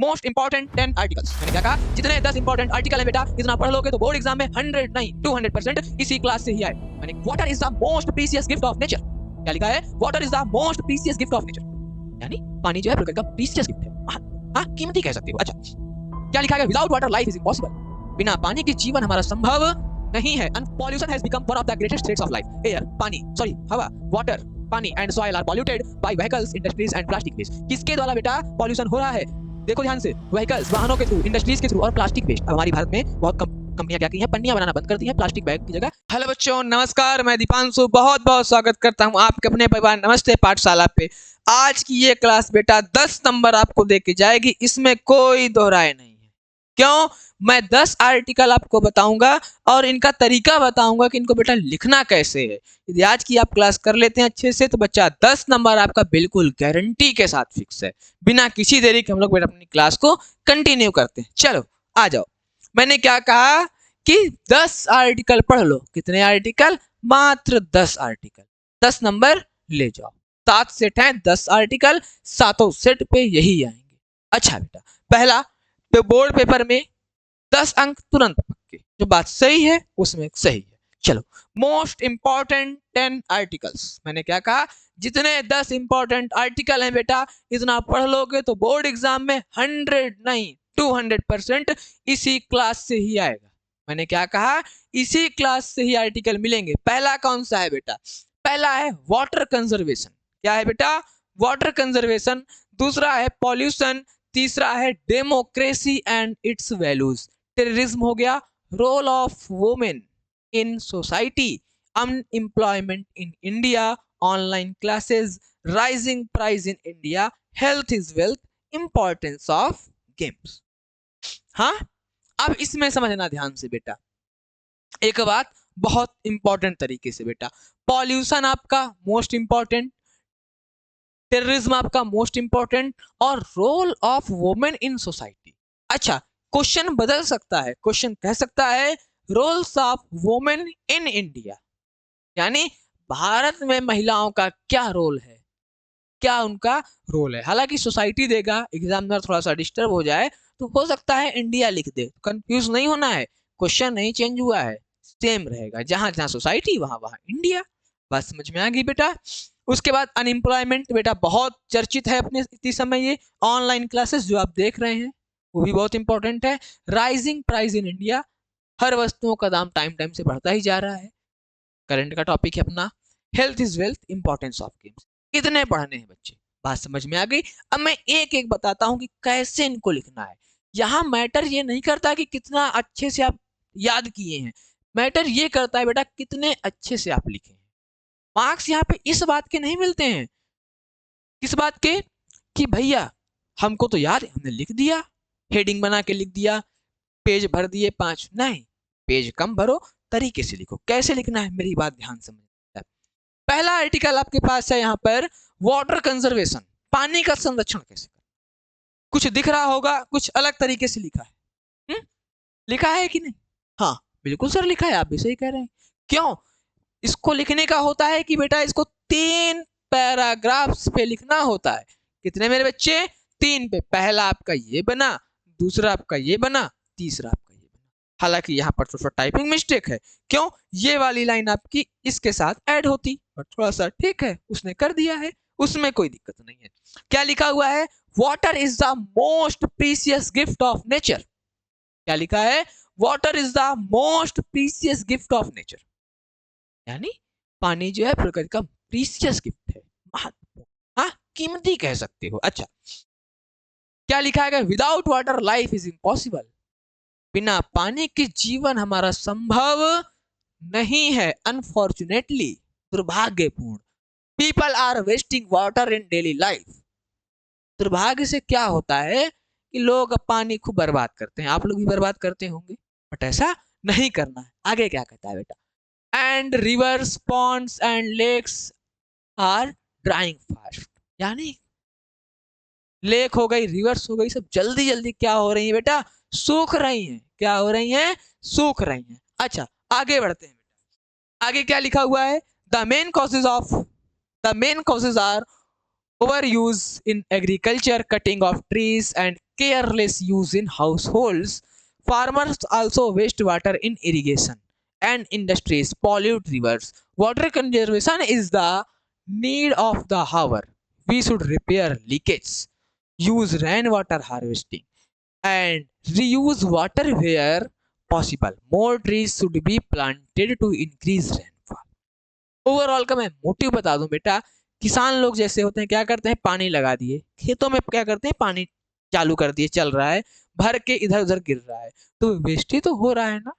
Most important 10 articles. मैंने क्या कहा, जितने 10 इंपॉर्टेंट आर्टिकल है बेटा, इतना पढ़ लोगे तो बोर्ड एग्जाम में 100 नहीं 200% इसी क्लास से ही आए। मैंने water is the most precious gift of nature, क्या लिखा है, water is the most precious gift of nature, यानी पानी जो है प्रकृति का प्रीशियस गिफ्ट है। हाँ, कीमती कह सकते हो। अच्छा, क्या लिखा है, without water life is impossible, बिना पानी के जीवन हमारा संभव नहीं है। And pollution has become one of the greatest threats of life. Air, पानी, सॉरी हवा, वाटर, पानी and soil are polluted by vehicles, industries and plastic waste. किसके द्वारा बेटा पॉल्यूशन हो रहा है? देखो ध्यान से, व्हीकल्स, वाहनों के थ्रू, इंडस्ट्रीज के थ्रू और प्लास्टिक वेस्ट। अब हमारी भारत में बहुत कंपनियां क्या की हैं, पन्नियां बनाना बंद कर दी हैं प्लास्टिक बैग की जगह। हेलो बच्चों, नमस्कार, मैं दीपांशु बहुत बहुत स्वागत करता हूं आपके अपने परिवार नमस्ते पाठशाला पे। आज की ये क्लास बेटा 10 नंबर आपको दे के जाएगी, इसमें कोई दोहराए नहीं है। क्यों? मैं 10 आर्टिकल आपको बताऊंगा और इनका तरीका बताऊंगा कि इनको बेटा लिखना कैसे है। यदि आज की आप क्लास कर लेते हैं अच्छे से तो बच्चा 10 नंबर आपका बिल्कुल गारंटी के साथ फिक्स है। बिना किसी देरी के हम लोग बेटा अपनी क्लास को कंटिन्यू करते हैं। चलो आ जाओ। मैंने क्या कहा कि 10 आर्टिकल पढ़ लो। कितने आर्टिकल? मात्र 10 आर्टिकल। 10 नंबर ले जाओ। 7 सेट हैं, 10 आर्टिकल, सातों सेट पे यही आएंगे। अच्छा बेटा, पहला तो बोर्ड पेपर में 10 अंक तुरंत पक्के, जो बात सही है उसमें सही है। चलो, मोस्ट इंपॉर्टेंट 10 आर्टिकल्स। मैंने क्या कहा, जितने 10 इंपॉर्टेंट आर्टिकल हैं बेटा, इतना पढ़ लोगे तो बोर्ड एग्जाम में 100 नहीं 200% इसी क्लास से ही आएगा। मैंने क्या कहा, इसी क्लास से ही आर्टिकल मिलेंगे। पहला कौन सा है बेटा? पहला है वाटर कंजर्वेशन। क्या है बेटा? Water conservation. दूसरा है पॉल्यूशन। तीसरा है democracy and its values. Terrorism हो गया, role of women in society, unemployment in India, online classes, rising price in India, health is wealth, importance of games. हाँ, अब इसमें समझना ध्यान से बेटा एक बात बहुत इंपॉर्टेंट तरीके से बेटा। पॉल्यूशन आपका मोस्ट इंपॉर्टेंट, टेररिज्म आपका मोस्ट इंपॉर्टेंट और role of women in society. अच्छा, क्वेश्चन बदल सकता है, क्वेश्चन कह सकता है roles of women in India, यानी भारत में महिलाओं का क्या रोल है, क्या उनका रोल है। हालांकि सोसाइटी देगा, एग्जामिनर थोड़ा सा डिस्टर्ब हो जाए तो हो सकता है इंडिया लिख दे। कंफ्यूज नहीं होना है, क्वेश्चन नहीं चेंज हुआ है, सेम रहेगा। जहां जहां सोसाइटी वहां वहां इंडिया। बात समझ में आ गई बेटा? उसके बाद अनएम्प्लॉयमेंट बेटा बहुत चर्चित है अपने इस समय। ये ऑनलाइन क्लासेस जो आप देख रहे हैं वो भी बहुत इंपॉर्टेंट है। राइजिंग प्राइस इन इंडिया, हर वस्तुओं का दाम टाइम टाइम से बढ़ता ही जा रहा है, करंट का टॉपिक है अपना। Health is wealth, importance of games. कितने पढ़ने हैं बच्चे? बात समझ में आ गई? अब मैं एक एक बताता हूं कि कैसे इनको लिखना है। यहां मैटर ये नहीं करता कि कितना अच्छे से आप याद किए हैं, मैटर ये करता है बेटा कितने अच्छे से आप लिखे हैं। मार्क्स यहाँ पे इस बात के नहीं मिलते हैं, किस बात के, कि भैया हमको तो याद है, हमने लिख दिया, हेडिंग बना के लिख दिया, पेज भर दिए 5। नहीं, पेज कम भरो, तरीके से लिखो। कैसे लिखना है मेरी बात ध्यान समझ। पहला आर्टिकल आपके पास है यहाँ पर, वाटर कंजर्वेशन, पानी का संरक्षण कैसे करें। कुछ दिख रहा होगा, कुछ अलग तरीके से लिखा है। लिखा है कि नहीं? हाँ बिल्कुल सर लिखा है, आप भी सही कह रहे हैं। क्यों? इसको लिखने का होता है कि बेटा इसको 3 पैराग्राफ्स पे लिखना होता है। कितने मेरे बच्चे? 3 पे। पहला आपका ये बना, दूसरा आपका ये बना, तीसरा आपका ये बना। हालांकि यहाँ पर थोड़ा टाइपिंग मिस्टेक है। क्यों? ये वाली लाइन आपकी इसके साथ ऐड होती, और थोड़ा सा ठीक है उसने कर दिया है, उसमें कोई दिक्कत नहीं है। क्या लिखा हुआ है? Water is the most precious gift of nature. क्या लिखा है? Water is the most precious gift of nature, यानी पानी जो है प्रकृति का प्रीशियस गिफ्ट है, महत्वपूर्ण, हाँ कीमती कह सकते हो। अच्छा, क्या लिखा है? Without water life is impossible, बिना पानी के जीवन हमारा संभव नहीं है। अनफॉर्चुनेटली, दुर्भाग्यपूर्ण, people are wasting water in daily life. दुर्भाग्य से क्या होता है कि लोग पानी खूब बर्बाद करते हैं, आप लोग भी बर्बाद करते होंगे, बट ऐसा नहीं करना है। आगे क्या कहता है बेटा? And rivers, ponds and lakes are drying fast, यानी लेक हो गई, रिवर्स हो गई, सब जल्दी जल्दी क्या हो रही है बेटा? सूख रही हैं। क्या हो रही हैं? सूख रही हैं। अच्छा, आगे बढ़ते हैं बेटा। आगे क्या लिखा हुआ है? The main causes are overuse in agriculture, cutting of trees, and careless use in households. Farmers also waste water in irrigation, and industries pollute rivers. Water conservation is the need of the hour. We should repair leakages, use rainwater harvesting, and reuse water where possible. More trees should be planted to increase rainfall. Overall का मैं motive बता दूं बेटा, किसान लोग जैसे होते हैं क्या करते हैं, पानी लगा दिए खेतों में, क्या करते हैं पानी चालू कर दिए, चल रहा है, भर के इधर उधर गिर रहा है, तो वेस्ट ही तो हो रहा है ना।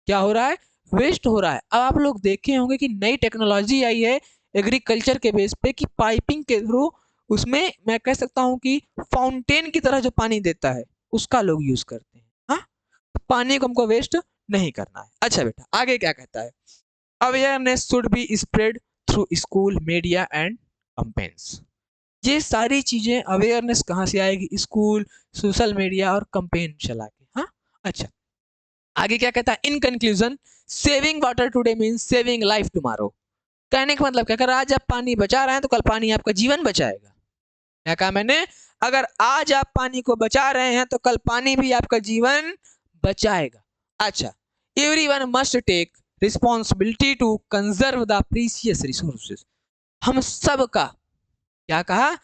क्या हो रहा है, वेस्ट हो रहा है। अब आप लोग देखे होंगे कि नई टेक्नोलॉजी आई है एग्रीकल्चर के बेस पे कि पाइपिंग के थ्रू उसमें मैं कह सकता हूँ कि फाउंटेन की तरह जो पानी देता है उसका लोग यूज करते हैं। हाँ, पानी को हमको वेस्ट नहीं करना है। अच्छा बेटा आगे क्या कहता है, awareness should be spread through school media and companies. ये सारी चीजें अवेयरनेस कहाँ से आएगी, स्कूल, सोशल मीडिया और कंपेन चला के। हाँ अच्छा, आगे क्या कहता है, in conclusion saving water today means saving life tomorrow. कहने का मतलब क्या, अगर आज आप पानी बचा रहे हैं तो कल पानी आपका जीवन बचाएगा। क्या कहा मैंने, अगर आज आप पानी को बचा रहे हैं तो कल पानी भी आपका जीवन बचाएगा। अच्छा, everyone must take responsibility to conserve the precious resources. हम सब का, क्या कहा,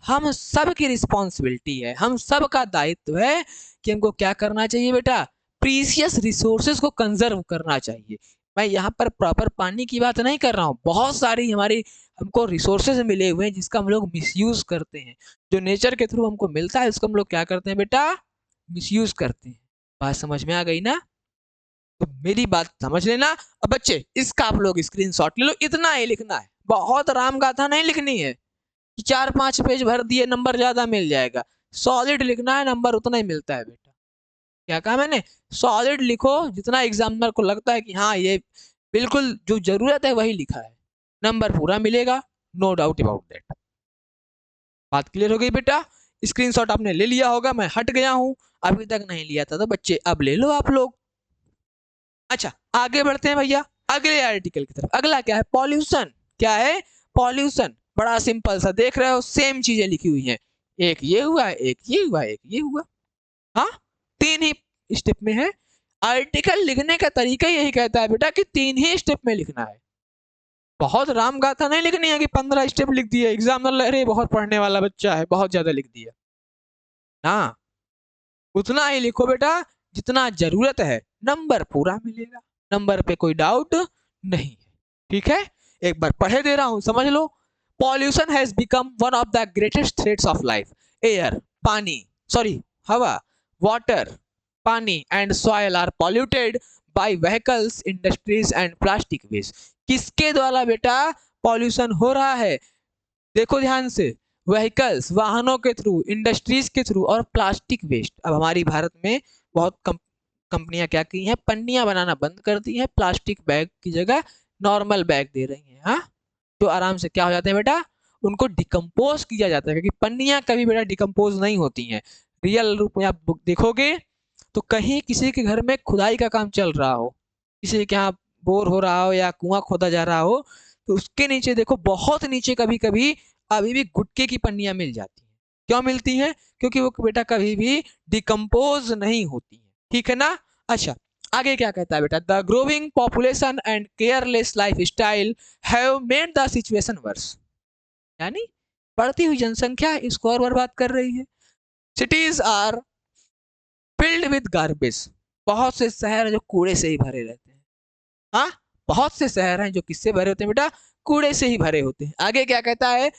हम सब की रिस्पॉन्सिबिलिटी है, हम सब का दायित्व है कि हमको क्या करना चाहिए बेटा, प्रीशियस रिसोर्सेज को कंजर्व करना चाहिए। मैं यहाँ पर प्रॉपर पानी की बात नहीं कर रहा हूँ, बहुत सारी हमारी हमको रिसोर्सेज मिले हुए हैं जिसका हम लोग मिसयूज करते हैं। जो नेचर के थ्रू हमको मिलता है उसको हम लोग क्या करते हैं बेटा, मिसयूज करते हैं। बात समझ में आ गई ना, तो मेरी बात समझ लेना। अब बच्चे इसका आप लोग स्क्रीनशॉट ले लो, इतना ही लिखना है, बहुत राम गाथा नहीं लिखनी है कि 4-5 पेज भर दिए नंबर ज्यादा मिल जाएगा। सॉलिड लिखना है, नंबर उतना ही मिलता है बेटा। क्या कहा मैंने, सॉलिड लिखो, जितना एग्जामिनर को लगता है कि हाँ ये बिल्कुल जो जरूरत है वही लिखा है, नंबर पूरा मिलेगा, नो डाउट अबाउट दैट। बात क्लियर हो गई बेटा, स्क्रीनशॉट आपने ले लिया होगा, मैं हट गया हूं, अभी तक नहीं लिया था तो बच्चे अब ले लो आप लोग। अच्छा आगे बढ़ते हैं भैया अगले आर्टिकल की तरफ। अगला क्या है, पॉल्यूशन। क्या है, पॉल्यूशन। बड़ा सिंपल सा, देख रहे हो सेम चीजें लिखी हुई हैं, एक ये हुआ, एक ये हुआ, एक ये हुआ। हाँ, 3 ही स्टेप में है। आर्टिकल लिखने का तरीका यही कहता है बेटा कि 3 ही स्टेप में लिखना है। बहुत राम गाथा नहीं लिखनी है कि 15 स्टेप लिख दिए, एग्जामिनर अरे बहुत पढ़ने वाला बच्चा है बहुत ज्यादा लिख दिया ना, उतना ही लिखो बेटा जितना जरूरत है, नंबर पूरा मिलेगा, नंबर पे कोई डाउट नहीं है। ठीक है, एक बार पढ़े दे रहा हूं, समझ लो। Pollution has become one of the greatest threats of life. Air, पानी, सॉरी हवा, वाटर, पानी and soil are polluted by vehicles, industries and plastic waste. किसके द्वारा बेटा पॉल्यूशन हो रहा है, देखो ध्यान से, व्हीकल्स, वाहनों के थ्रू, इंडस्ट्रीज के थ्रू और प्लास्टिक वेस्ट। अब हमारी भारत में बहुत कंपनियां क्या की हैं, पन्नियां बनाना बंद कर दी हैं, प्लास्टिक बैग की जगह नॉर्मल बैग दे रही हैं। हाँ, तो आराम से क्या हो जाते हैं बेटा, उनको डिकम्पोज किया जाता है, क्योंकि पन्नियां कभी बेटा डिकम्पोज नहीं होती हैं। रियल रूप में आप देखोगे तो कहीं किसी के घर में खुदाई का काम चल रहा हो, किसी के यहाँ बोर हो रहा हो या कुआं खोदा जा रहा हो, तो उसके नीचे देखो, बहुत नीचे कभी कभी अभी भी गुटके की पन्नियां मिल जाती हैं। क्यों मिलती हैं, क्योंकि वो बेटा कभी भी डिकम्पोज नहीं होती है। ठीक है ना। अच्छा आगे क्या कहता है बेटा, the growing population and careless life style have made the situation worse. यानी बढ़ती हुई जनसंख्या इसको और बर्बाद कर रही है। Cities are filled with garbage. बहुत से शहर हैं जो कूड़े से ही भरे रहते हैं। हाँ, बहुत से शहर हैं जो किससे भरे होते हैं बेटा, कूड़े से ही भरे होते हैं। आगे क्या कहता है,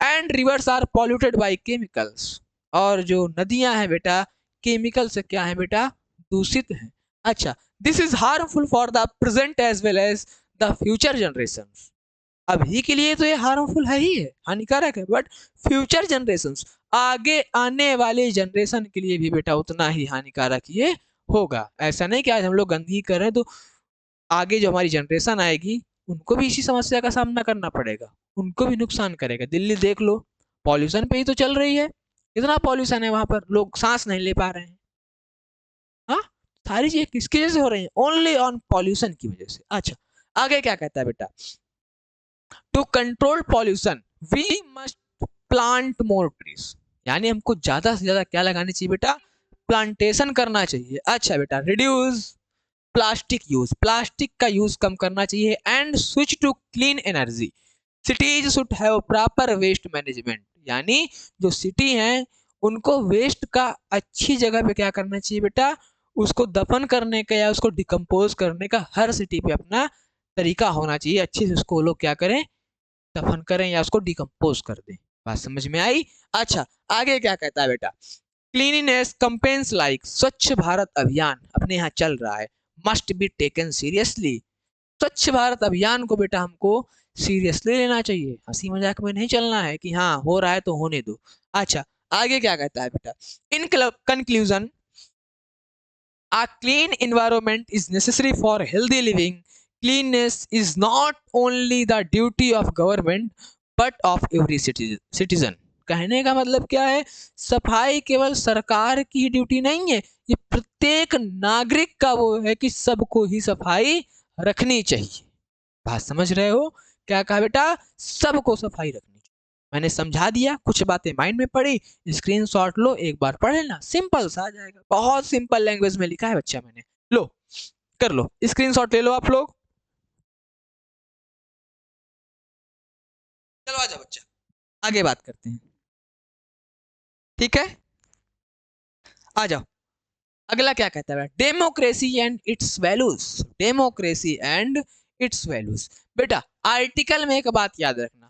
and rivers are polluted by chemicals. और जो नदियां हैं बेटा केमिकल से क्या है बेटा, दूषित हैं। अच्छा, this is harmful for the present as well as the future generation. अभी के लिए तो ये हार्मफुल है ही है, हानिकारक है, बट फ्यूचर जनरेशन, आगे आने वाले जनरेशन के लिए भी बेटा उतना ही हानिकारक ये होगा। ऐसा नहीं कि आज हम लोग गंदगी कर रहे हैं तो आगे जो हमारी जनरेशन आएगी उनको भी इसी समस्या का सामना करना पड़ेगा, उनको भी नुकसान करेगा। दिल्ली देख लो, पॉल्यूशन पे ही तो चल रही है, इतना पॉल्यूशन है वहां पर, लोग सांस नहीं ले पा रहे हैं। हाँ, सारी चीजें किसकी वजह से हो रही है, ओनली ऑन पॉल्यूशन की वजह से। अच्छा आगे क्या कहता है बेटा, to control pollution we must plant more trees, यानी हमको ज्यादा से ज्यादा क्या लगानी चाहिए बेटा, प्लांटेशन करना चाहिए। अच्छा बेटा, रिड्यूस प्लास्टिक यूज, प्लास्टिक का यूज कम करना चाहिए। And switch to clean energy, cities should have proper waste management, यानी जो सिटी हैं उनको वेस्ट का अच्छी जगह पे क्या करना चाहिए बेटा, उसको दफन करने का या उसको डिकम्पोज करने का हर सिटी पे अपना तरीका होना चाहिए। अच्छे से उसको लोग क्या करें, दफन करें या उसको डिकम्पोज कर दें। बात समझ में आई? अच्छा, आगे क्या कहता है बेटा, क्लीनिनेस कंपेन्स लाइक स्वच्छ भारत अभियान अपने यहाँ चल रहा है, मस्ट बी टेकन सीरियसली। स्वच्छ भारत अभियान को बेटा हमको सीरियसली लेना चाहिए, हंसी मजाक में नहीं चलना है कि हाँ हो रहा है तो होने दो। अच्छा, आगे क्या कहता है बेटा, in conclusion a clean environment is necessary for healthy living. Cleanness is not only the duty of government but of every citizen. कहने का मतलब क्या है, सफाई केवल सरकार की ड्यूटी नहीं है, ये प्रत्येक नागरिक का वो है कि सबको ही सफाई रखनी चाहिए। बात समझ रहे हो? क्या कहा बेटा, सबको सफाई रखनी चाहिए। मैंने समझा दिया, कुछ बातें माइंड में पड़ी, स्क्रीनशॉट लो, एक बार पढ़ लेना, सिंपल सा आ जाएगा। बहुत सिंपल लैंग्वेज में लिखा है बच्चा मैंने, लो कर लो, स्क्रीनशॉट ले लो आप लोग। चलो आ जाओ बच्चा, आगे बात करते हैं, ठीक है? आ जाओ, अगला क्या कहता है, democracy and its values. Democracy and its values, बेटा आर्टिकल में एक बात याद रखना,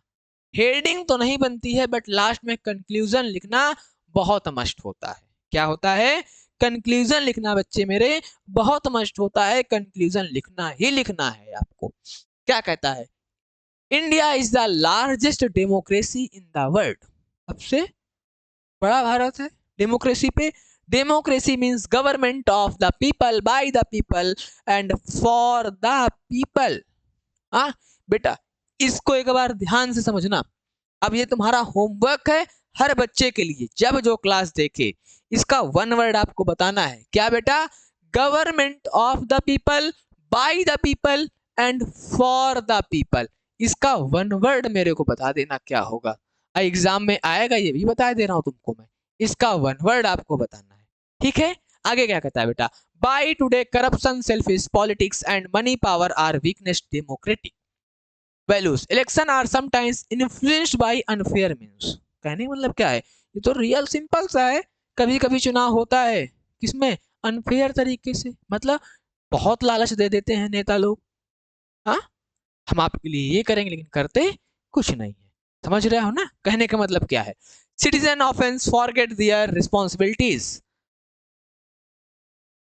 हेडिंग तो नहीं बनती है बट लास्ट में कंक्लूजन लिखना बहुत मस्ट होता है। क्या होता है? कंक्लूजन लिखना बच्चे मेरे बहुत मस्ट होता है, कंक्लूजन लिखना ही लिखना है आपको। क्या कहता है, India is the largest democracy in the world, सबसे बड़ा भारत है डेमोक्रेसी पे। Democracy means government of the people, by the people and for the people. हाँ बेटा, इसको एक बार ध्यान से समझना। अब ये तुम्हारा होमवर्क है हर बच्चे के लिए, जब जो क्लास देखे इसका वन वर्ड आपको बताना है। क्या बेटा? Government of the people, by the people and for the people. इसका वन वर्ड मेरे को बता देना क्या होगा, एग्जाम में आएगा, ये भी बता दे रहा हूं तुमको मैं, इसका वन वर्ड आपको बताना है, ठीक है? आगे क्या कहता है बेटा, by today corruption, selfish politics and money power are weakness democratic values, election are sometimes influenced by unfair means. कहने का मतलब क्या है, ये तो रियल सिंपल सा है, कभी कभी चुनाव होता है किसमें, अनफेयर तरीके से, मतलब बहुत लालच दे देते हैं नेता लोग, हाँ हम आपके लिए ये करेंगे, लेकिन करते कुछ नहीं है। समझ रहे हो ना? कहने का मतलब क्या है, citizen offence forget there responsibilities.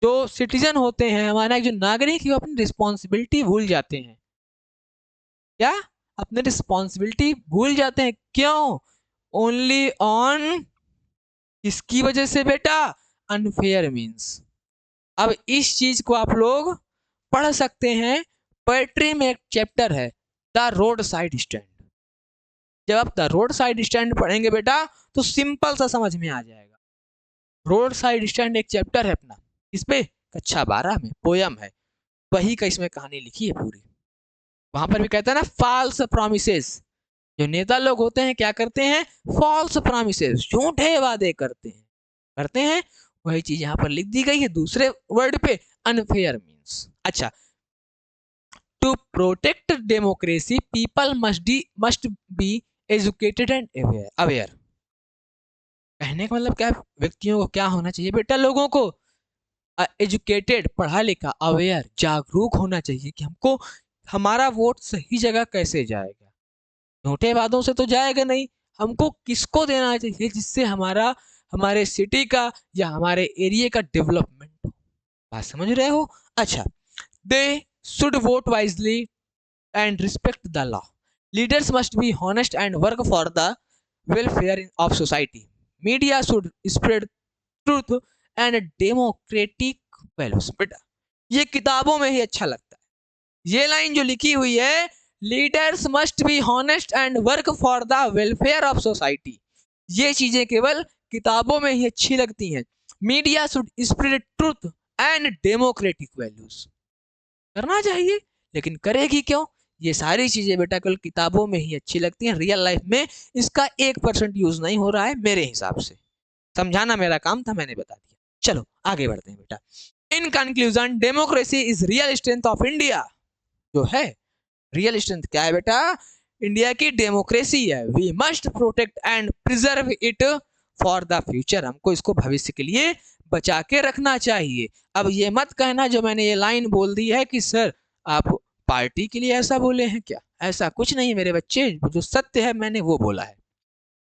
जो सिटीजन होते हैं हमारा, जो नागरिक है, वो अपनी रिस्पॉन्सिबिलिटी भूल जाते हैं। क्या? अपने रिस्पॉन्सिबिलिटी भूल जाते हैं। क्यों? ओनली ऑन, इसकी वजह से बेटा, अनफेयर मीन्स। अब इस चीज को आप लोग पढ़ सकते हैं, पोएट्री में एक चैप्टर है द रोड साइड स्टैंड। जब आप द रोड साइड स्टैंड पढ़ेंगे बेटा तो सिंपल सा समझ में आ जाएगा। रोड साइड स्टैंड एक चैप्टर है अपना, इस पे कक्षा 12 में पोयम है, वही का इसमें कहानी लिखी है पूरी। वहां पर भी कहता है ना, फॉल्स प्रॉमिसेस। जो नेता लोग होते हैं क्या करते हैं, फॉल्स प्रॉमिसेस, झूठे वादे करते हैं। वही चीज यहाँ पर लिख दी गई है दूसरे वर्ड पे, अनफेयर मीन्स। अच्छा, to protect democracy people must be educated and aware. कहने का मतलब क्या, व्यक्तियों को क्या होना चाहिए बेटा, लोगों को एजुकेटेड, पढ़ा लिखा, अवेयर, जागरूक होना चाहिए कि हमको हमारा वोट सही जगह कैसे जाएगा। झूठे वादों से तो जाएगा नहीं, हमको किसको देना चाहिए जिससे हमारे सिटी का या हमारे एरिया का डेवलपमेंट हो। बात समझ रहे हो? अच्छा, they should vote wisely and respect the law, leaders must be honest and work for the welfare of society, media should spread truth and democratic values. बेटा ये किताबों में ही अच्छा लगता है, ये लाइन जो लिखी हुई है, leaders must be honest and work for the welfare of society, ये चीजें केवल किताबों में ही अच्छी लगती हैं। Media should spread truth and democratic values, करना चाहिए, लेकिन करेगी क्यों? ये सारी चीजें बेटा केवल किताबों में ही अच्छी लगती हैं, रियल लाइफ में इसका 1% यूज नहीं हो रहा है मेरे हिसाब से। समझाना मेरा काम था, मैंने बता दिया। चलो आगे बढ़ते हैं बेटा। In conclusion, democracy is real strength of India. जो है रियल स्ट्रेंथ क्या है बेटा? इंडिया की डेमोक्रेसी है। We must protect and preserve it for the future. हमको इसको भविष्य के लिए बचा के रखना चाहिए। अब ये मत कहना जो मैंने ये लाइन बोल दी है कि सर आप पार्टी के लिए ऐसा बोले हैं क्या? ऐसा कुछ नहीं है मेरे बच्चे, जो सत्य है मैंने वो बोला है।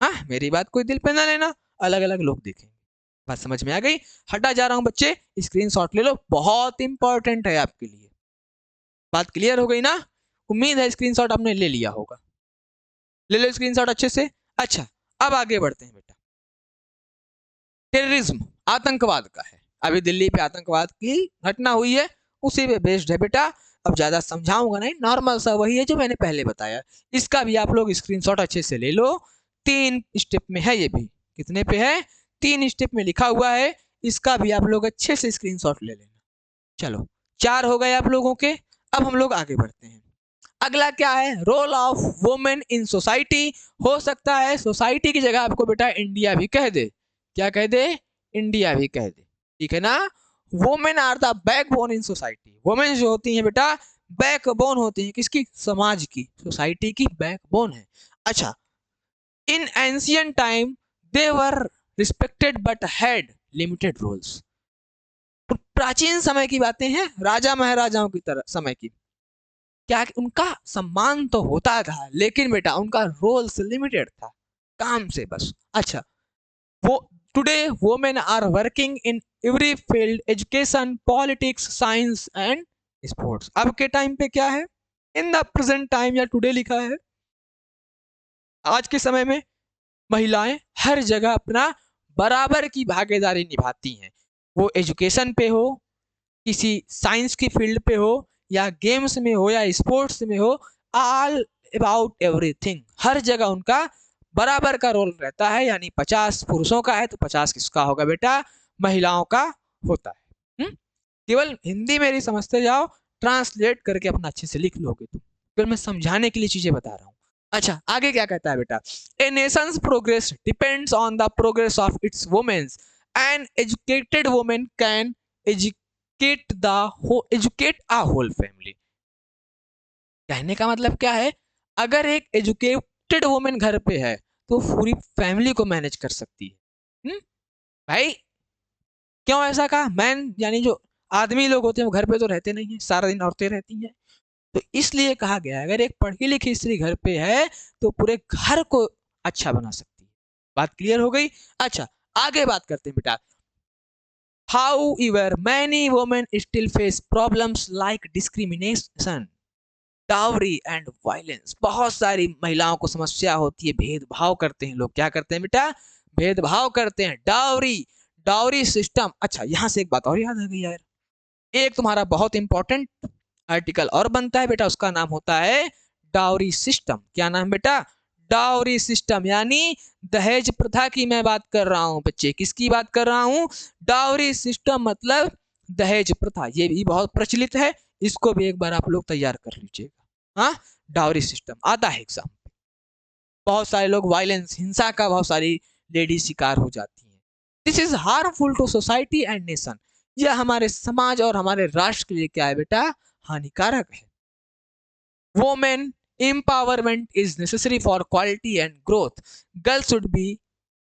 हाँ, मेरी बात कोई दिल पे ना लेना, अलग अलग लोग देखेंगे। बात समझ में आ गई? हटा जा रहा हूं बच्चे, स्क्रीनशॉट ले लो, बहुत इंपॉर्टेंट है आपके लिए। बात क्लियर हो गई ना? उम्मीद है स्क्रीनशॉट आपने ले लिया होगा। ले लो स्क्रीनशॉट अच्छे से। अच्छा, अब आगे बढ़ते हैं बेटा। टेररिज्म आतंकवाद का है। अभी दिल्ली पे आतंकवाद की घटना हुई है, उसी पे बेस्ड है बेटा। अब ज्यादा समझाऊंगा नहीं, नॉर्मल सा वही है जो मैंने पहले बताया। इसका भी आप लोग स्क्रीनशॉट अच्छे से ले लो। 3 स्टेप में है ये भी। कितने पे है? 3 स्टेप में लिखा हुआ है। इसका भी आप लोग अच्छे से स्क्रीनशॉट ले लेना। चलो 4 हो गए आप लोगों के। अब हम लोग आगे बढ़ते हैं। अगला क्या है? Role of women in society. हो सकता है सोसाइटी की जगह आपको बेटा इंडिया भी कह दे। क्या कह दे? इंडिया भी कह दे, ठीक है ना? Women are the backbone in society. Women जो होती हैं बेटा बैकबोन होती हैं किसकी? समाज की, सोसाइटी की बैकबोन है। अच्छा, in ancient time they were respected but had limited roles. प्राचीन समय की बातें हैं, राजा महाराजाओं की तरह समय की। क्या उनका सम्मान तो होता था, लेकिन बेटा उनका रोल से लिमिटेड था, काम से बस। अच्छा, वो today women are working in every field, education, politics, science and sports. अब के टाइम पे क्या है? इन द प्रेजेंट टाइम या टुडे लिखा है, आज के समय में महिलाएं हर जगह अपना बराबर की भागीदारी निभाती हैं। वो एजुकेशन पे हो, किसी साइंस की फील्ड पे हो, या गेम्स में हो, या स्पोर्ट्स में हो, ऑल अबाउट एवरीथिंग, हर जगह उनका बराबर का रोल रहता है। यानी 50 पुरुषों का है तो 50 किसका होगा बेटा? महिलाओं का होता है। केवल हिंदी मेरी समझते जाओ, ट्रांसलेट करके अपना अच्छे से लिख लोगे तुम, फिर मैं समझाने के लिए चीजें बता रहा हूँ। अच्छा, आगे क्या कहता है बेटा? A nation's progress depends on the progress of its women's. An educated women can educate a whole family. कहने का मतलब क्या है? अगर एक एजुकेटेड वुमेन घर पे है तो पूरी फैमिली को मैनेज कर सकती है। भाई क्यों ऐसा कहा? मैन यानी जो आदमी लोग होते हैं वो घर पे तो रहते नहीं है, सारा दिन औरतें रहती हैं। तो इसलिए कहा गया है अगर एक पढ़ी लिखी स्त्री घर पे है तो पूरे घर को अच्छा बना सकती है। बात क्लियर हो गई? अच्छा, आगे बात करते हैं बेटा। However, many women still face problems like discrimination, dowry and violence. बहुत सारी महिलाओं को समस्या होती है, भेदभाव करते हैं लोग। क्या करते हैं बेटा? भेदभाव करते हैं। Dowry system. अच्छा, यहां से एक बात और याद आ गई यार, एक तुम्हारा बहुत इंपॉर्टेंट आर्टिकल और बनता है बेटा, उसका नाम होता है डाउरी सिस्टम। क्या नाम बेटा? डाउरी सिस्टम, यानी दहेज प्रथा की मैं बात कर रहा हूं बच्चे। किसकी बात कर रहा हूं? डाउरी सिस्टम मतलब दहेज प्रथा। ये भी बहुत प्रचलित है, इसको भी एक बार आप लोग तैयार कर लीजिएगा। हाँ, डाउरी सिस्टम आता है एग्जाम। बहुत सारे लोग वायलेंस, हिंसा का बहुत सारी लेडी शिकार हो जाती हैं। This is harmful to society and nation. यह हमारे समाज और हमारे राष्ट्र के लिए क्या है बेटा? हानिकारक है। Women empowerment is necessary for quality and growth. Girls should be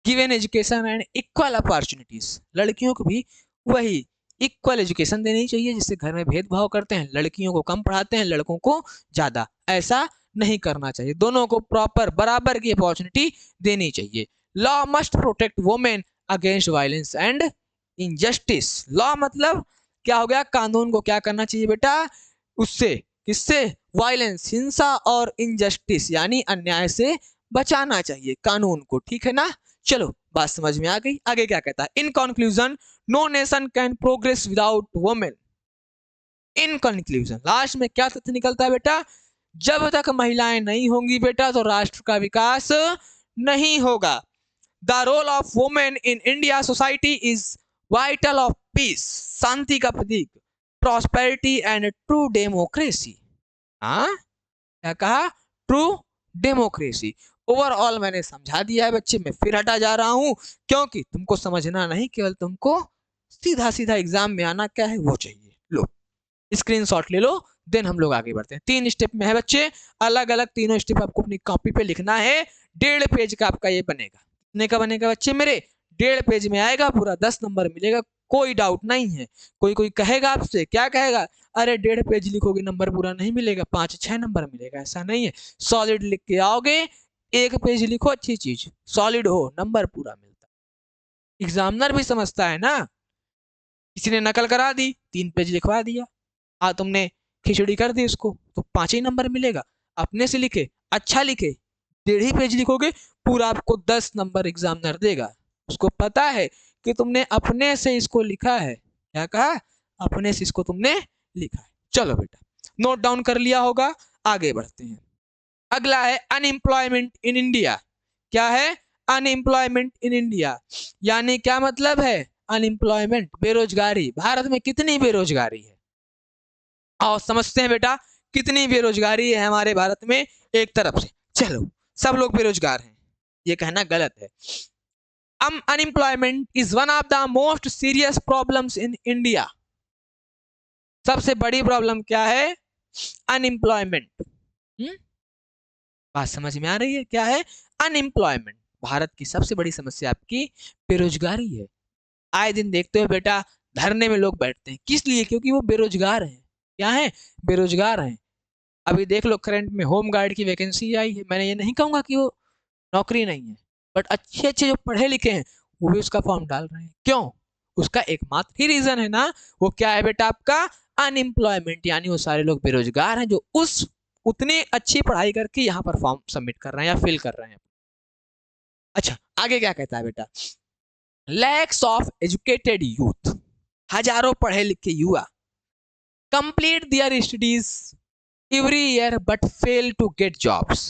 given education and equal opportunities. लड़कियों को भी वही इक्वल एजुकेशन देनी चाहिए। जिससे घर में भेदभाव करते हैं, लड़कियों को कम पढ़ाते हैं, लड़कों को ज्यादा, ऐसा नहीं करना चाहिए। दोनों को प्रॉपर बराबर की अपॉर्चुनिटी देनी चाहिए। Law must protect women against violence and injustice. Law मतलब क्या हो गया? कानून को क्या करना चाहिए बेटा? उससे, किससे? वायलेंस, हिंसा और इनजस्टिस यानी अन्याय से बचाना चाहिए कानून को, ठीक है ना? चलो बात समझ में आ गई। आगे क्या कहता है? In conclusion, no nation can progress without women. In conclusion, last में क्या तथ्य निकलता है बेटा? जब तक महिलाएं नहीं होंगी बेटा तो राष्ट्र का विकास नहीं होगा। The role of women in India society is vital of peace, शांति का प्रतीक, प्रॉस्पेरिटी एंड ट्रू डेमोक्रेसी। हाँ, क्या कहा? True democracy. ओवरऑल मैंने समझा दिया है बच्चे, मैं फिर हटा जा रहा हूं क्योंकि तुमको समझना नहीं, केवल तुमको सीधा सीधा एग्जाम में आना क्या है वो चाहिए। लो स्क्रीनशॉट ले लो, देन हम लोग आगे बढ़ते हैं। 3 स्टेप में है बच्चे, अलग अलग तीनों स्टेप आपको अपनी कॉपी पे लिखना है। 1.5 पेज का आपका ये बनेगा। कितने का बनेगा बच्चे मेरे? 1.5 पेज में आएगा, पूरा 10 नंबर मिलेगा, कोई डाउट नहीं है। कोई कोई कहेगा आपसे, क्या कहेगा? अरे 1.5 पेज लिखोगे नंबर पूरा नहीं मिलेगा, 5-6 नंबर मिलेगा। ऐसा नहीं है, सॉलिड लिख के आओगे, 1 पेज लिखो, अच्छी चीज, सॉलिड हो, नंबर पूरा मिलता है। एग्जामिनर भी समझता है ना, किसी ने नकल करा दी, 3 पेज लिखवा दिया, तुमने खिचड़ी कर दी उसको, तो 5 ही नंबर मिलेगा। अपने से लिखे, अच्छा लिखे, 1.5 ही पेज लिखोगे, पूरा आपको 10 नंबर एग्जामिनर देगा। उसको पता है कि तुमने अपने से इसको लिखा है। क्या कहा? अपने से इसको तुमने लिखा है। चलो बेटा, नोट डाउन कर लिया होगा, आगे बढ़ते हैं। अगला है अनएम्प्लॉयमेंट इन इंडिया। क्या है? अनएम्प्लॉयमेंट इन इंडिया, यानी क्या मतलब है? अनएम्प्लॉयमेंट, बेरोजगारी। भारत में कितनी बेरोजगारी है? और समझते हैं बेटा, कितनी बेरोजगारी है हमारे भारत में। एक तरफ से चलो सब लोग बेरोजगार हैं, ये कहना गलत है। Unemployment is one of the most serious problems in India. सबसे बड़ी प्रॉब्लम क्या है? अनएम्प्लॉयमेंट। बात समझ में आ रही है? क्या है? अनएम्प्लॉयमेंट। भारत की सबसे बड़ी समस्या आपकी बेरोजगारी है। आए दिन देखते हो बेटा, धरने में लोग बैठते हैं, किस लिए? क्योंकि वो बेरोजगार हैं। क्या है? बेरोजगार हैं। अभी देख लो, करंट में होम गार्ड की वैकेंसी आई है। मैंने ये नहीं कहूंगा कि वो नौकरी नहीं है, बट अच्छे अच्छे जो पढ़े लिखे हैं वो भी उसका फॉर्म डाल रहे हैं। क्यों? उसका एकमात्र ही रीजन है ना, वो क्या है बेटा? आपका अनएम्प्लॉयमेंट, यानी वो सारे लोग बेरोजगार हैं जो उस उतनी अच्छी पढ़ाई करके यहाँ पर फॉर्म सबमिट कर रहे हैं या फिल कर रहे हैं। अच्छा, आगे क्या कहता है बेटा? लैक्स ऑफ एजुकेटेड यूथ, हजारों पढ़े लिखे युवा complete their studies every year but fail to get jobs.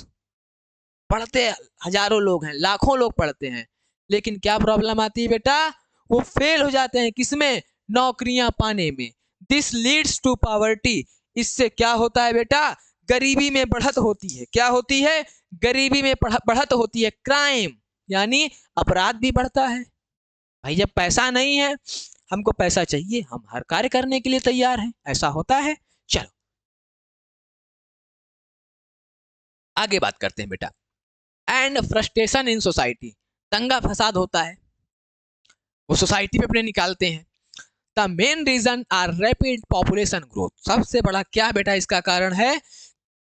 पढ़ते हजारों लोग हैं, लाखों लोग पढ़ते हैं, लेकिन क्या प्रॉब्लम आती है बेटा? वो फेल हो जाते हैं किसमें? नौकरियां पाने में। This leads to poverty. इससे क्या होता है बेटा? गरीबी में बढ़त होती है। क्या होती है? गरीबी में बढ़त होती है। क्राइम, यानी अपराध भी बढ़ता है। भाई जब पैसा नहीं है, हमको पैसा चाहिए, हम हर कार्य करने के लिए तैयार हैं, ऐसा होता है। चलो आगे बात करते हैं बेटा। एंड फ्रस्ट्रेशन इन सोसाइटी, दंगा फसाद होता है, वो सोसाइटी पे अपने निकालते हैं। The main reason are rapid population growth. सबसे बड़ा क्या बेटा इसका कारण है?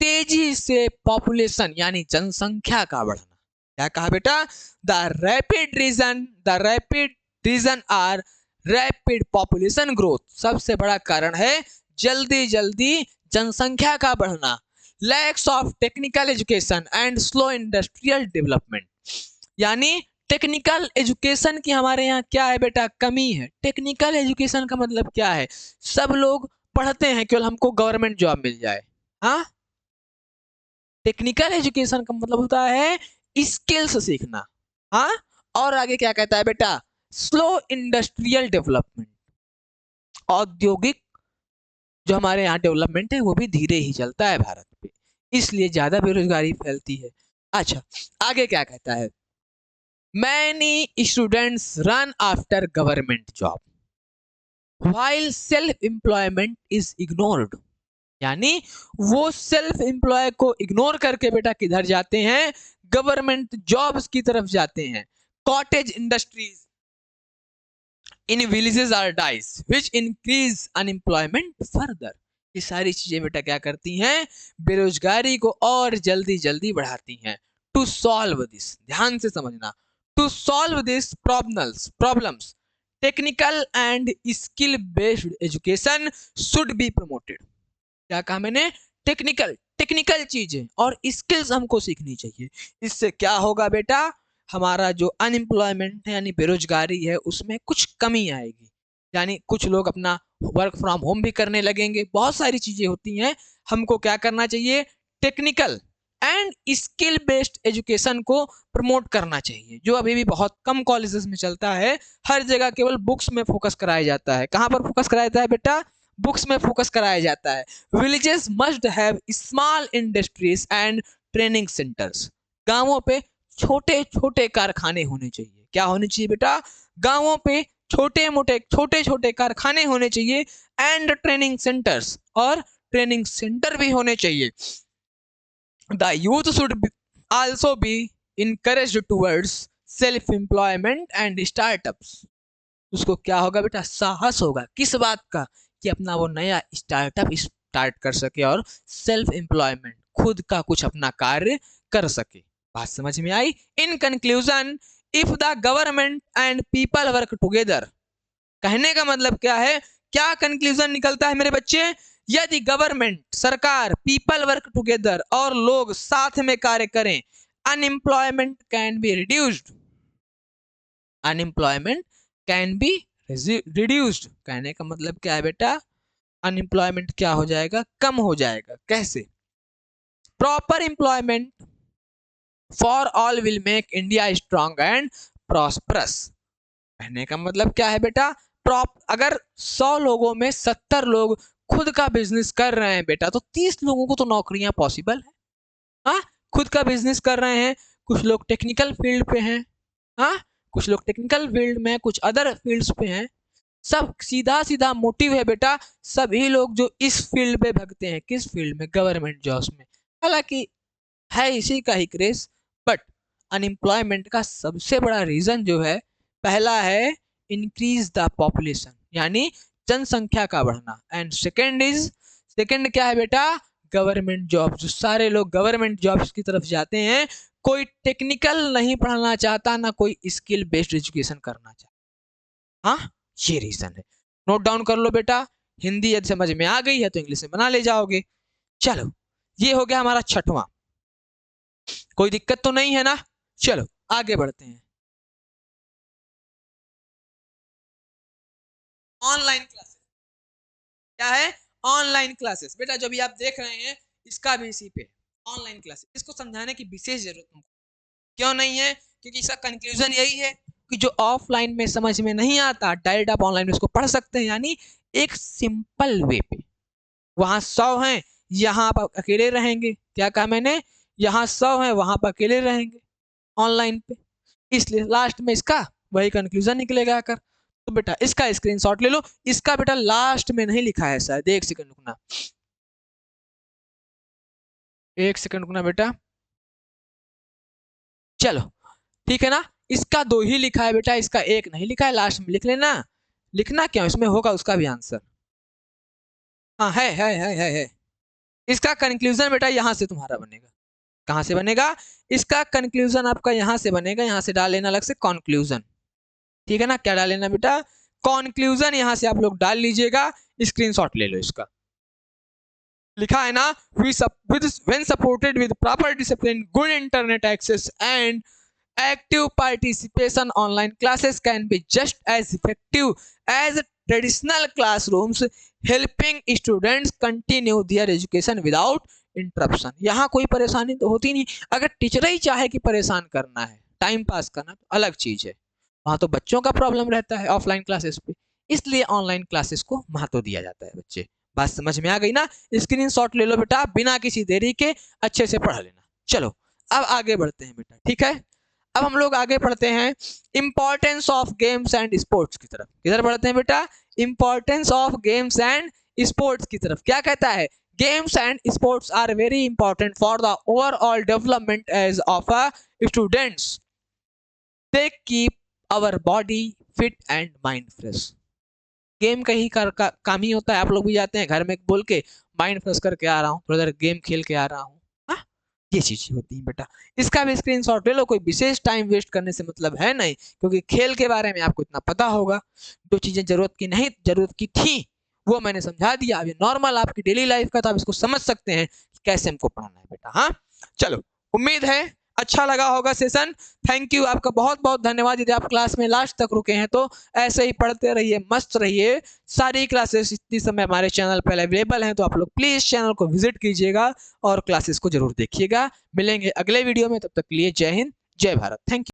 तेजी से पॉपुलेशन यानी जनसंख्या का बढ़ना। क्या कहा बेटा? The rapid reason are rapid population growth. सबसे बड़ा कारण है जल्दी जल्दी जनसंख्या का बढ़ना। Lacks of technical education and slow industrial development, यानी टेक्निकल एजुकेशन की हमारे यहाँ क्या है बेटा? कमी है। टेक्निकल एजुकेशन का मतलब क्या है? सब लोग पढ़ते हैं केवल हमको गवर्नमेंट जॉब मिल जाए। हाँ, टेक्निकल एजुकेशन का मतलब होता है स्किल्स सीखना। हाँ, और आगे क्या कहता है बेटा? स्लो इंडस्ट्रियल डेवलपमेंट, औद्योगिक जो हमारे यहाँ डेवलपमेंट है वो भी धीरे ही चलता है भारत पे, इसलिए ज्यादा बेरोजगारी फैलती है। अच्छा, आगे क्या कहता है? Many students run after government job while self employment is ignored, यानी वो सेल्फ एम्प्लॉय को इग्नोर करके बेटा किधर जाते हैं? गवर्नमेंट जॉब्स की तरफ जाते हैं। Cottage industries in villages are dies which increase unemployment further. ये सारी चीजें बेटा क्या करती हैं? बेरोजगारी को और जल्दी जल्दी बढ़ाती हैं। टू सॉल्व दिस, ध्यान से समझना, to solve this problems technical and skill based education should be promoted. क्या कहा मैंने? टेक्निकल चीजें और स्किल्स हमको सीखनी चाहिए। इससे क्या होगा बेटा? हमारा जो अनएम्प्लॉयमेंट है यानी बेरोजगारी है उसमें कुछ कमी आएगी, यानी कुछ लोग अपना वर्क फ्रॉम होम भी करने लगेंगे। बहुत सारी चीजें होती हैं। हमको क्या करना चाहिए? Technical and skill based education को प्रमोट करना चाहिए, जो अभी भी बहुत कम कॉलेजेस में चलता है। हर जगह केवल बुक्स में फोकस कराया जाता है। कहाँ पर फोकस कराया जाता है बेटा? बुक्स में फोकस कराया जाता है। Villages must have small industries and training centres. गांवों पे छोटे छोटे कारखाने होने चाहिए। क्या होने चाहिए बेटा? गांवों पे छोटे छोटे कारखाने होने चाहिए एंड ट्रेनिंग सेंटर्स, और ट्रेनिंग सेंटर भी होने चाहिए। The youth should also be encouraged towards self employment and startups। उसको क्या होगा बेटा? साहस होगा। किस बात का? कि अपना वो नया स्टार्टअप स्टार्ट कर सके और सेल्फ एम्प्लॉयमेंट, खुद का कुछ अपना कार्य कर सके। बात समझ में आई? In conclusion, if the government and people work together. कहने का मतलब क्या है? क्या कंक्लूजन निकलता है मेरे बच्चे? यदि गवर्नमेंट, सरकार, पीपल वर्क टुगेदर, और लोग साथ में कार्य करें, unemployment can be reduced. Unemployment can be reduced. कहने का मतलब क्या है बेटा? अनएम्प्लॉयमेंट क्या हो जाएगा? कम हो जाएगा। कैसे? Proper employment for all will make India strong and prosperous. कहने का मतलब क्या है बेटा? अगर 100 लोगों में 70 लोग खुद का बिजनेस कर रहे हैं बेटा, तो 30 लोगों को तो नौकरियां पॉसिबल है। हाँ, खुद का बिजनेस कर रहे हैं। कुछ लोग टेक्निकल फील्ड पे हैं, हाँ, कुछ लोग टेक्निकल फील्ड में, कुछ अदर फील्ड्स पे हैं। सब सीधा सीधा मोटिव है बेटा, सभी लोग जो इस फील्ड पे भगते हैं। किस फील्ड में? गवर्नमेंट जॉब्स में। हालांकि है इसी का ही क्रेज, बट अनएम्प्लॉयमेंट का सबसे बड़ा रीजन जो है, पहला है इंक्रीज द पॉपुलेशन, यानी जनसंख्या का बढ़ना, एंड सेकंड क्या है बेटा? Government job. जो सारे लोग गवर्नमेंट जॉब्स की तरफ जाते हैं, कोई टेक्निकल नहीं पढ़ना चाहता, ना कोई स्किल बेस्ड एजुकेशन करना चाहता। हाँ, ये रीजन है। नोट डाउन कर लो बेटा। हिंदी यदि समझ में आ गई है तो इंग्लिश में बना ले जाओगे। चलो, ये हो गया हमारा 6वां। कोई दिक्कत तो नहीं है ना? चलो आगे बढ़ते हैं। ऑनलाइन क्लासेस क्या है? ऑनलाइन क्लासेस बेटा जो भी आप देख रहे हैं, इसका भी इसी पे ऑनलाइन क्लासेस। इसको समझाने की विशेष जरूरत हमको क्यों नहीं है? क्योंकि इसका कंक्लूजन यही है कि जो ऑफलाइन में समझ में नहीं आता, डायरेक्ट आप ऑनलाइन में उसको पढ़ सकते हैं, यानी एक सिंपल वे पे। वहां 100 हैं, यहाँ आप अकेले रहेंगे। क्या कहा मैंने? यहाँ 100 हैं, वहां पर अकेले रहेंगे ऑनलाइन पे। इसलिए लास्ट में इसका वही कंक्लूजन निकलेगा आकर। तो बेटा इसका स्क्रीनशॉट ले लो। इसका बेटा लास्ट में नहीं लिखा है शायद, एक सेकंड रुकना, एक सेकंड रुकना बेटा। चलो ठीक है ना, इसका 2 ही लिखा है बेटा, इसका 1 नहीं लिखा है। लास्ट में लिख लेना। लिखना क्यों? इसमें होगा उसका भी आंसर। हाँ है। इसका कंक्लूजन बेटा यहां से तुम्हारा बनेगा। कहां से बनेगा? इसका कंक्लूजन आपका यहां से बनेगा। यहां से डाल लेना अलग से कंक्लूजन। ठीक है ना? क्या डाल लेना बेटा? कंक्लूजन। यहां से आप लोग डाल लीजिएगा। स्क्रीनशॉट ले लो इसका। लिखा है ना, when supported with proper discipline, good internet access and active participation, online classes can be just as effective as traditional classrooms, helping students continue their education without interruption। यहाँ कोई परेशानी तो होती नहीं। अगर टीचर ही चाहे कि परेशान करना है, टाइम पास करना, तो अलग चीज है। वहां तो बच्चों का प्रॉब्लम रहता है ऑफलाइन क्लासेस पे, इसलिए ऑनलाइन क्लासेस को महत्व दिया जाता है बच्चे। बात समझ में आ गई ना? स्क्रीनशॉट ले लो बेटा, बिना किसी देरी के अच्छे से पढ़ लेना। चलो अब आगे बढ़ते हैं बेटा, ठीक है? अब हम लोग आगे पढ़ते हैं importance of games and sports की तरफ। किधर बढ़ते हैं बेटा? Importance of games and sports की तरफ। क्या कहता है? Games and sports are very important for the overall development as of a students. They keep our body fit and mind fresh. Game का ही काम ही होता है। आप लोग भी जाते हैं घर में बोल के माइंड फ्रेश करके आ रहा हूँ, थोड़ा देर गेम खेल के आ रहा हूँ। हाँ, ये चीजें होती है बेटा। इसका भी स्क्रीनशॉट ले लो। कोई विशेष टाइम वेस्ट करने से मतलब है नहीं, क्योंकि खेल के बारे में आपको इतना पता होगा। जो चीजें जरूरत की थी वो मैंने समझा दिया। अब ये नॉर्मल आपकी डेली लाइफ का, तो आप इसको समझ सकते हैं कैसे हमको पढ़ना है बेटा। हाँ चलो, उम्मीद है अच्छा लगा होगा सेशन। थैंक यू, आपका बहुत बहुत धन्यवाद। यदि आप क्लास में लास्ट तक रुके हैं तो ऐसे ही पढ़ते रहिए, मस्त रहिए। सारी क्लासेस इतनी समय हमारे चैनल पर अवेलेबल हैं, तो आप लोग प्लीज चैनल को विजिट कीजिएगा और क्लासेस को जरूर देखिएगा। मिलेंगे अगले वीडियो में, तब तक के लिए जय हिंद, जय भारत। Thank you.